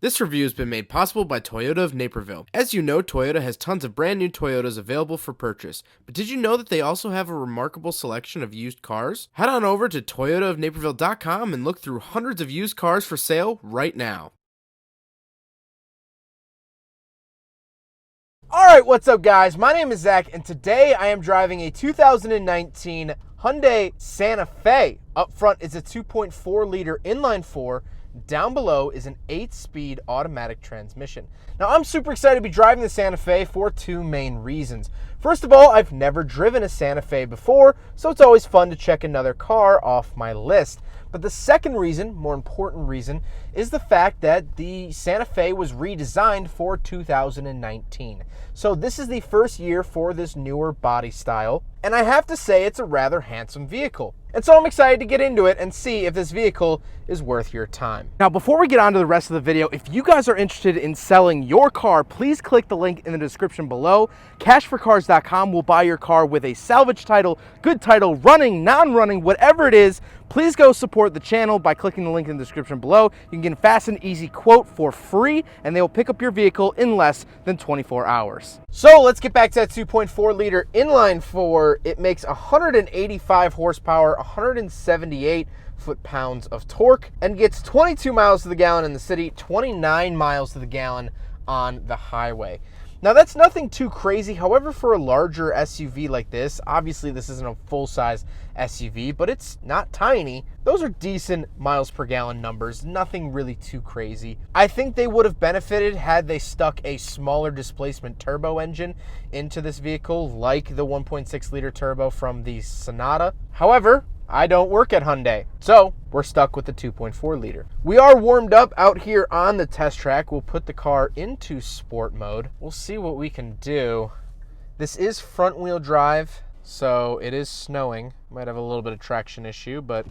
This review has been made possible by Toyota of Naperville. As you know, Toyota has tons of brand new Toyotas available for purchase. But did you know that they also have a remarkable selection of used cars? Head on over to toyotaofnaperville.com and look through hundreds of used cars for sale right now. Alright, what's up guys? My name is Zach and today I am driving a 2019 Hyundai Santa Fe. Up front is a 2.4 liter inline 4. Down below is an 8-speed automatic transmission. Now I'm super excited to be driving the Santa Fe for two main reasons. First of all, I've never driven a Santa Fe before, so it's always fun to check another car off my list. But the second reason, more important reason, is the fact that the Santa Fe was redesigned for 2019. So this is the first year for this newer body style, and I have to say it's a rather handsome vehicle. And so I'm excited to get into it and see if this vehicle is worth your time. Now, before we get on to the rest of the video, if you guys are interested in selling your car, please click the link in the description below. Cashforcars.com will buy your car with a salvage title, good title, running, non-running, whatever it is. Please go support the channel by clicking the link in the description below. You can get a fast and easy quote for free, and they will pick up your vehicle in less than 24 hours. So let's get back to that 2.4 liter inline 4. It makes 185 horsepower, 178 foot-pounds of torque, and gets 22 miles to the gallon in the city, 29 miles to the gallon on the highway. Now that's nothing too crazy. However, for a larger SUV like this, obviously this isn't a full-size SUV, but it's not tiny. Those are decent miles per gallon numbers, nothing really too crazy. I think they would have benefited had they stuck a smaller displacement turbo engine into this vehicle, like the 1.6 liter turbo from the Sonata. However, I don't work at Hyundai, so we're stuck with the 2.4 liter. We are warmed up out here on the test track. We'll put the car into sport mode. We'll see what we can do. This is front wheel drive, so it is snowing. Might have a little bit of traction issue, but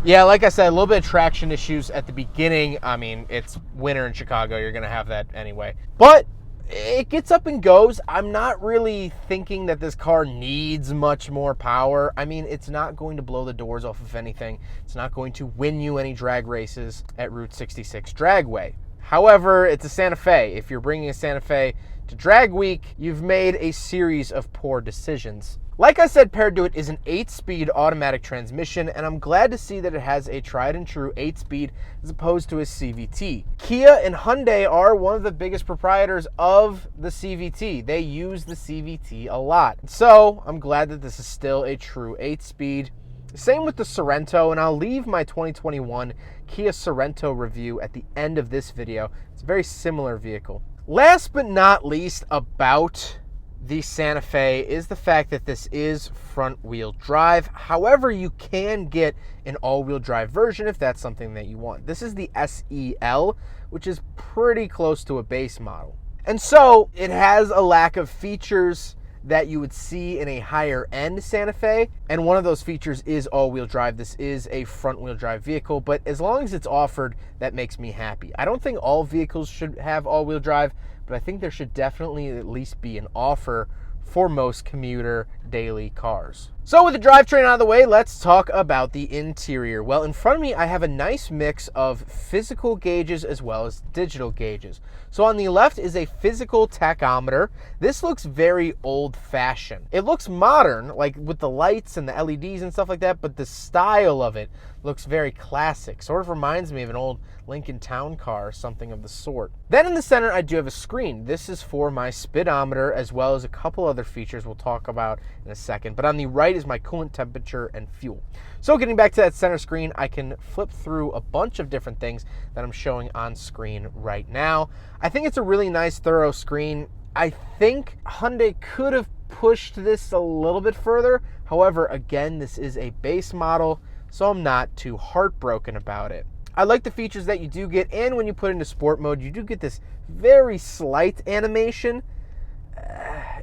yeah, like I said, a little bit of traction issues at the beginning. I mean, it's winter in Chicago. You're going to have that anyway. But it gets up and goes. I'm not really thinking that this car needs much more power. I mean, it's not going to blow the doors off of anything. It's not going to win you any drag races at Route 66 Dragway. However, it's a Santa Fe. If you're bringing a Santa Fe to drag week, you've made a series of poor decisions. Like I said, paired to it is an 8-speed automatic transmission, and I'm glad to see that it has a tried and true 8-speed as opposed to a CVT. Kia and Hyundai are one of the biggest proprietors of the CVT. They use the CVT a lot. So I'm glad that this is still a true 8-speed. Same with the Sorento, and I'll leave my 2021 Kia Sorento review at the end of this video. It's a very similar vehicle. Last but not least about the Santa Fe is the fact that this is front-wheel drive. However, you can get an all-wheel drive version if that's something that you want. This is the SEL, which is pretty close to a base model. And so it has a lack of features that you would see in a higher-end Santa Fe, and one of those features is all-wheel drive. This is a front-wheel drive vehicle, but as long as it's offered, that makes me happy. I don't think all vehicles should have all-wheel drive, but I think there should definitely at least be an offer for most commuter daily cars. So with the drivetrain out of the way, let's talk about the interior. Well, in front of me, I have a nice mix of physical gauges as well as digital gauges. So on the left is a physical tachometer. This looks very old-fashioned. It looks modern, like with the lights and the LEDs and stuff like that, but the style of it looks very classic. Sort of reminds me of an old Lincoln Town Car or something of the sort. Then in the center, I do have a screen. This is for my speedometer as well as a couple other features we'll talk about in a second. But on the right is my coolant temperature and fuel. So getting back to that center screen, I can flip through a bunch of different things that I'm showing on screen right now. I think it's a really nice, thorough screen. I think Hyundai could have pushed this a little bit further. However, again, this is a base model, so I'm not too heartbroken about it. I like the features that you do get, and when you put into sport mode, you do get this very slight animation.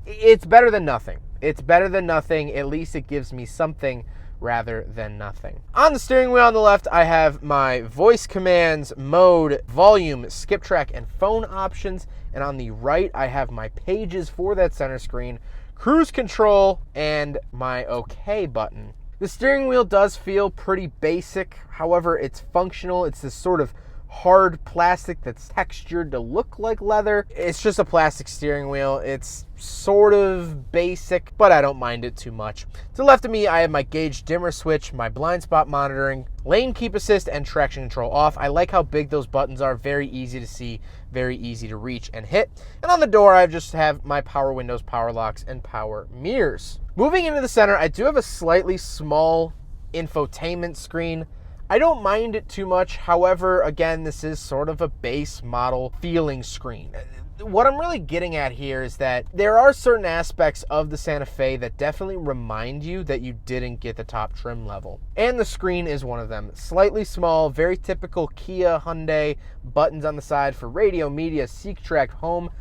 It's better than nothing. It's better than nothing. At least it gives me something rather than nothing. On the steering wheel on the left, I have my voice commands, mode, volume, skip track, and phone options. And on the right, I have my pages for that center screen, cruise control, and my OK button. The steering wheel does feel pretty basic. However, it's functional. It's this sort of hard plastic that's textured to look like leather. It's just a plastic steering wheel. It's sort of basic, but I don't mind it too much. To the left of me, I have my gauge dimmer switch, my blind spot monitoring, lane keep assist, and traction control off. I like how big those buttons are. Very easy to see, very easy to reach and hit. And on the door, I just have my power windows, power locks, and power mirrors. Moving into the center, I do have a slightly small infotainment screen. I don't mind it too much. However, again, this is sort of a base model feeling screen. What I'm really getting at here is that there are certain aspects of the Santa Fe that definitely remind you that you didn't get the top trim level. And the screen is one of them. Slightly small, very typical Kia, Hyundai, buttons on the side for radio, media, seek track, home,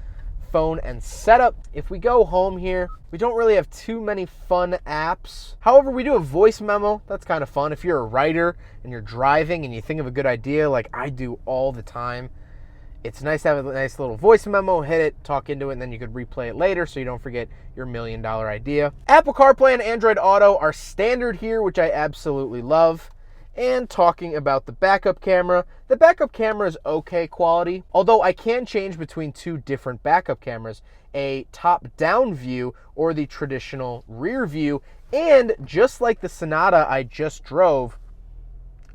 phone, and setup. If we go home here, we don't really have too many fun apps. However, we do have voice memo. That's kind of fun. If you're a writer and you're driving and you think of a good idea like I do all the time, it's nice to have a nice little voice memo, hit it, talk into it, and then you could replay it later so you don't forget your $1 million idea. Apple CarPlay and Android Auto are standard here, which I absolutely love. And talking about the backup camera is okay quality, although I can change between two different backup cameras, a top-down view or the traditional rear view. And just like the Sonata I just drove,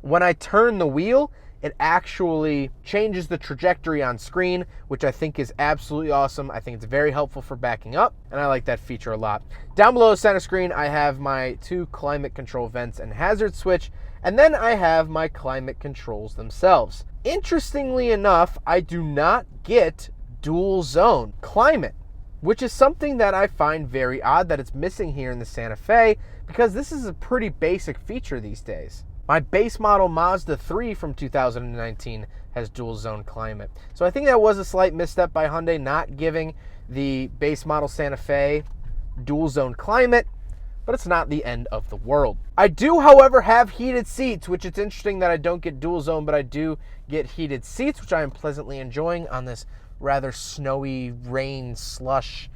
when I turn the wheel, it actually changes the trajectory on screen, which I think is absolutely awesome. I think it's very helpful for backing up, and I like that feature a lot. Down below the center screen, I have my 2 climate control vents and hazard switch, and then I have my climate controls themselves. Interestingly enough, I do not get dual zone climate, which is something that I find very odd that it's missing here in the Santa Fe, because this is a pretty basic feature these days. My base model Mazda 3 from 2019 has dual zone climate. So I think that was a slight misstep by Hyundai not giving the base model Santa Fe dual zone climate, but it's not the end of the world. I do, however, have heated seats, which it's interesting that I don't get dual zone, but I do get heated seats, which I am pleasantly enjoying on this rather snowy, rain, slush,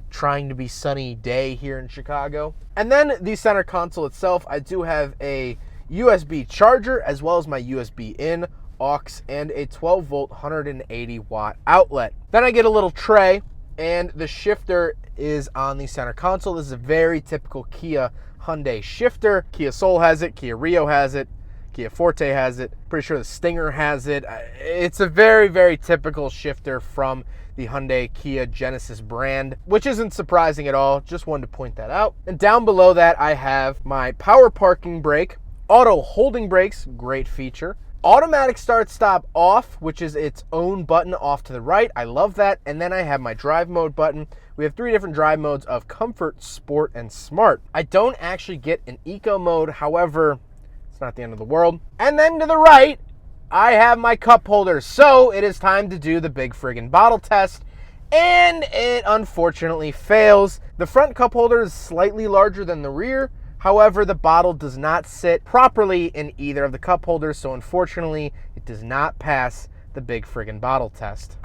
trying to be sunny day here in Chicago. And then the center console itself, I do have a USB charger as well as my USB in, aux, and a 12 volt 180 watt outlet. Then I get a little tray, and the shifter is on the center console. This is a very typical Kia Hyundai shifter. Kia Soul has it, Kia Rio has it, Kia Forte has it, pretty sure the Stinger has it. It's a very, very typical shifter from the Hyundai Kia Genesis brand, which isn't surprising at all. Just wanted to point that out. And down below that, I have my power parking brake, auto holding brakes, great feature. Automatic start stop off, which is its own button off to the right. I love that. And then I have my drive mode button. We have 3 different drive modes of comfort, sport, and smart. I don't actually get an eco mode. However, it's not the end of the world. And then to the right, I have my cup holders. So it is time to do the big friggin' bottle test. And it unfortunately fails. The front cup holder is slightly larger than the rear. However, the bottle does not sit properly in either of the cup holders, so unfortunately, it does not pass the big friggin' bottle test.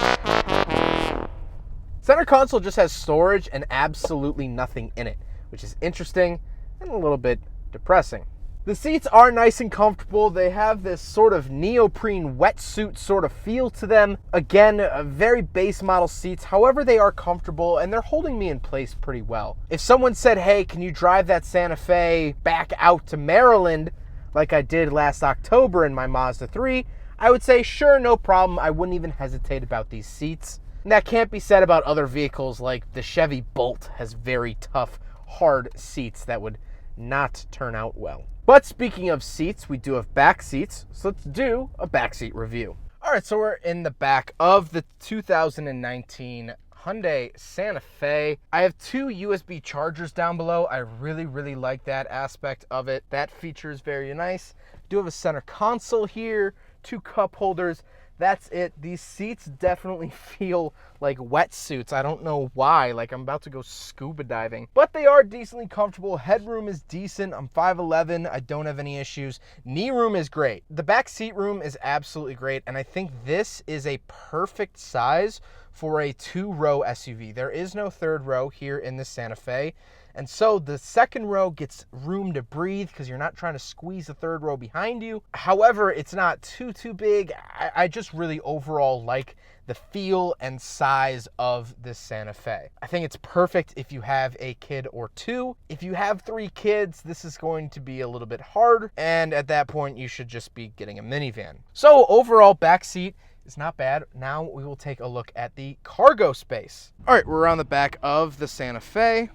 Center console just has storage and absolutely nothing in it, which is interesting and a little bit depressing. The seats are nice and comfortable. They have this sort of neoprene wetsuit sort of feel to them. Again, very base model seats. However, they are comfortable and they're holding me in place pretty well. If someone said, hey, can you drive that Santa Fe back out to Maryland like I did last October in my Mazda 3, I would say, sure, no problem. I wouldn't even hesitate about these seats. And that can't be said about other vehicles like the Chevy Bolt has very tough, hard seats that would not turn out well. But speaking of seats, we do have back seats, so let's do a backseat review. All right, so we're in the back of the 2019 Hyundai Santa Fe. I have 2 USB chargers down below. I really, really like that aspect of it. That feature is very nice. Do have a center console here, 2 cup holders, That's it. These seats definitely feel like wetsuits. I don't know why. Like I'm about to go scuba diving. But they are decently comfortable. Headroom is decent. I'm 5'11". I don't have any issues. Knee room is great. The back seat room is absolutely great. And I think this is a perfect size for a 2-row SUV. There is no 3rd row here in the Santa Fe. And so the 2nd row gets room to breathe because you're not trying to squeeze the 3rd row behind you. However, it's not too big. I just really overall like the feel and size of this Santa Fe. I think it's perfect if you have a kid or 2. If you have 3 kids, this is going to be a little bit hard. And at that point, you should just be getting a minivan. So overall, back seat is not bad. Now we will take a look at the cargo space. All right, we're on the back of the Santa Fe.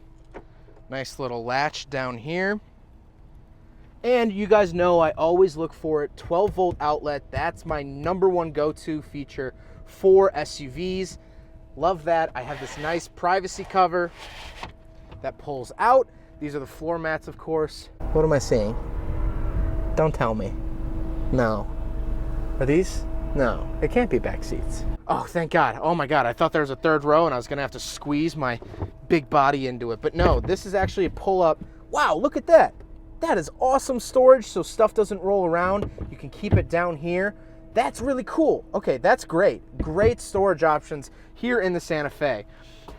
Nice little latch down here. And you guys know I always look for it. 12-volt outlet. That's my #1 go-to feature for SUVs. Love that. I have this nice privacy cover that pulls out. These are the floor mats, of course. What am I seeing? Don't tell me. No. Are these? No. It can't be back seats. Oh, thank God. Oh my God. I thought there was a 3rd row and I was going to have to squeeze my big body into it. But no, this is actually a pull-up. Wow, look at that. That is awesome storage so stuff doesn't roll around. You can keep it down here. That's really cool. Okay, that's great. Great storage options here in the Santa Fe.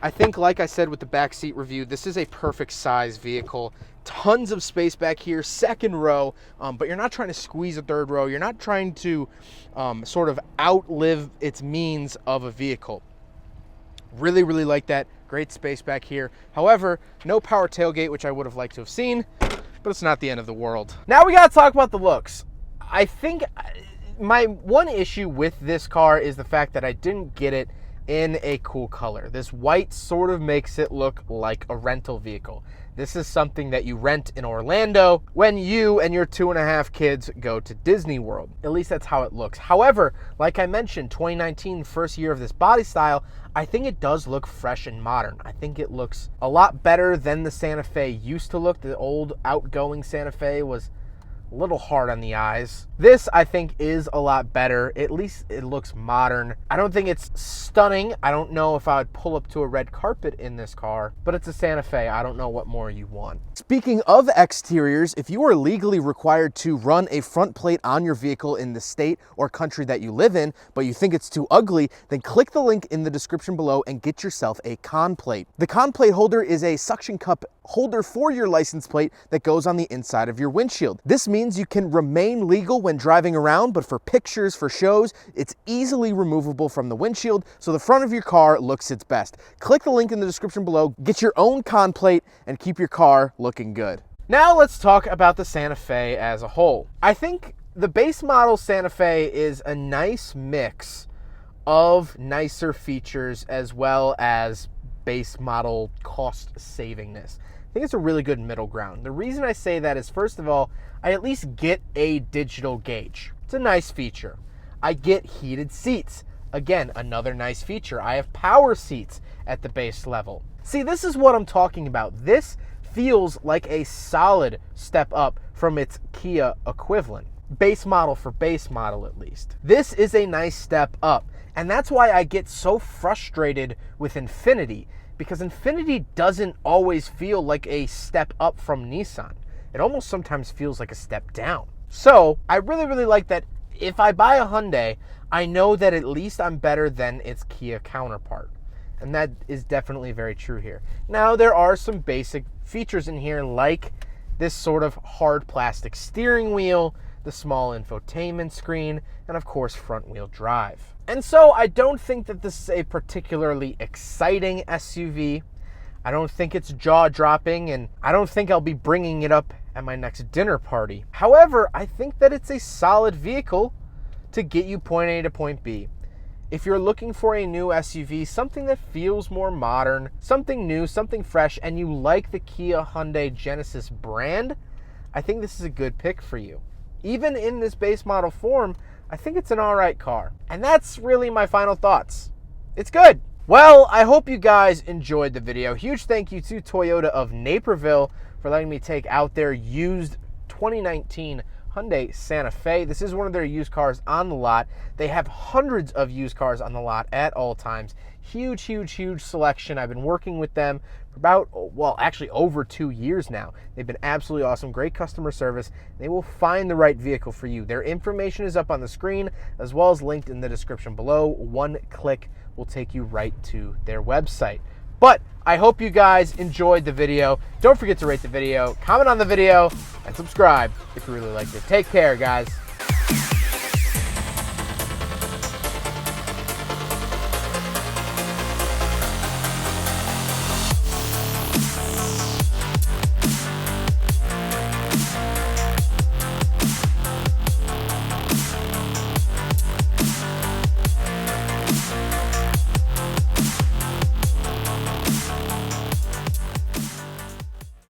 I think, like I said with the backseat review, this is a perfect size vehicle. Tons of space back here, 2nd row, but you're not trying to squeeze a 3rd row. You're not trying to sort of outlive its means of a vehicle. Really, really like that. Great space back here. However, no power tailgate, which I would have liked to have seen, but it's not the end of the world. Now we got to talk about the looks. I think my one issue with this car is the fact that I didn't get it in a cool color. This white sort of makes it look like a rental vehicle. This is something that you rent in Orlando when you and your 2.5 kids go to Disney World. At least that's how it looks. However, like I mentioned, 2019, first year of this body style, I think it does look fresh and modern. I think it looks a lot better than the Santa Fe used to look. The old outgoing Santa Fe was a little hard on the eyes. This, I think, is a lot better. At least it looks modern. I don't think it's stunning. I don't know if I would pull up to a red carpet in this car, but it's a Santa Fe. I don't know what more you want. Speaking of exteriors, if you are legally required to run a front plate on your vehicle in the state or country that you live in, but you think it's too ugly, then click the link in the description below and get yourself a con plate. The con plate holder is a suction cup holder for your license plate that goes on the inside of your windshield. This means you can remain legal when driving around, but for pictures, for shows, it's easily removable from the windshield, so the front of your car looks its best. Click the link in the description below, get your own con plate, and keep your car looking good. Now let's talk about the Santa Fe as a whole. I think the base model Santa Fe is a nice mix of nicer features as well as base model cost savingness. I think it's a really good middle ground. The reason I say that is, first of all, I at least get a digital gauge. It's a nice feature. I get heated seats. Again, another nice feature. I have power seats at the base level. See, this is what I'm talking about. This feels like a solid step up from its Kia equivalent. Base model for base model, at least. This is a nice step up. And that's why I get so frustrated with Infiniti, because Infiniti doesn't always feel like a step up from Nissan. It almost sometimes feels like a step down. So I really, really like that if I buy a Hyundai, I know that at least I'm better than its Kia counterpart. And that is definitely very true here. Now, there are some basic features in here, like this sort of hard plastic steering wheel, the small infotainment screen, and of course, front wheel drive. And so I don't think that this is a particularly exciting SUV. I don't think it's jaw-dropping, and I don't think I'll be bringing it up at my next dinner party. However, I think that it's a solid vehicle to get you point A to point B. If you're looking for a new SUV, something that feels more modern, something new, something fresh, and you like the Kia Hyundai Genesis brand, I think this is a good pick for you. Even in this base model form, I think it's an all right car. And that's really my final thoughts. It's good. Well, I hope you guys enjoyed the video. Huge thank you to Toyota of Naperville for letting me take out their used 2019 Hyundai Santa Fe. This is one of their used cars on the lot. They have hundreds of used cars on the lot at all times. Huge, huge, huge selection. I've been working with them for about, well, actually over 2 years now. They've been absolutely awesome. Great customer service. They will find the right vehicle for you. Their information is up on the screen as well as linked in the description below. One click will take you right to their website. But I hope you guys enjoyed the video. Don't forget to rate the video, comment on the video, and subscribe if you really liked it. Take care, guys.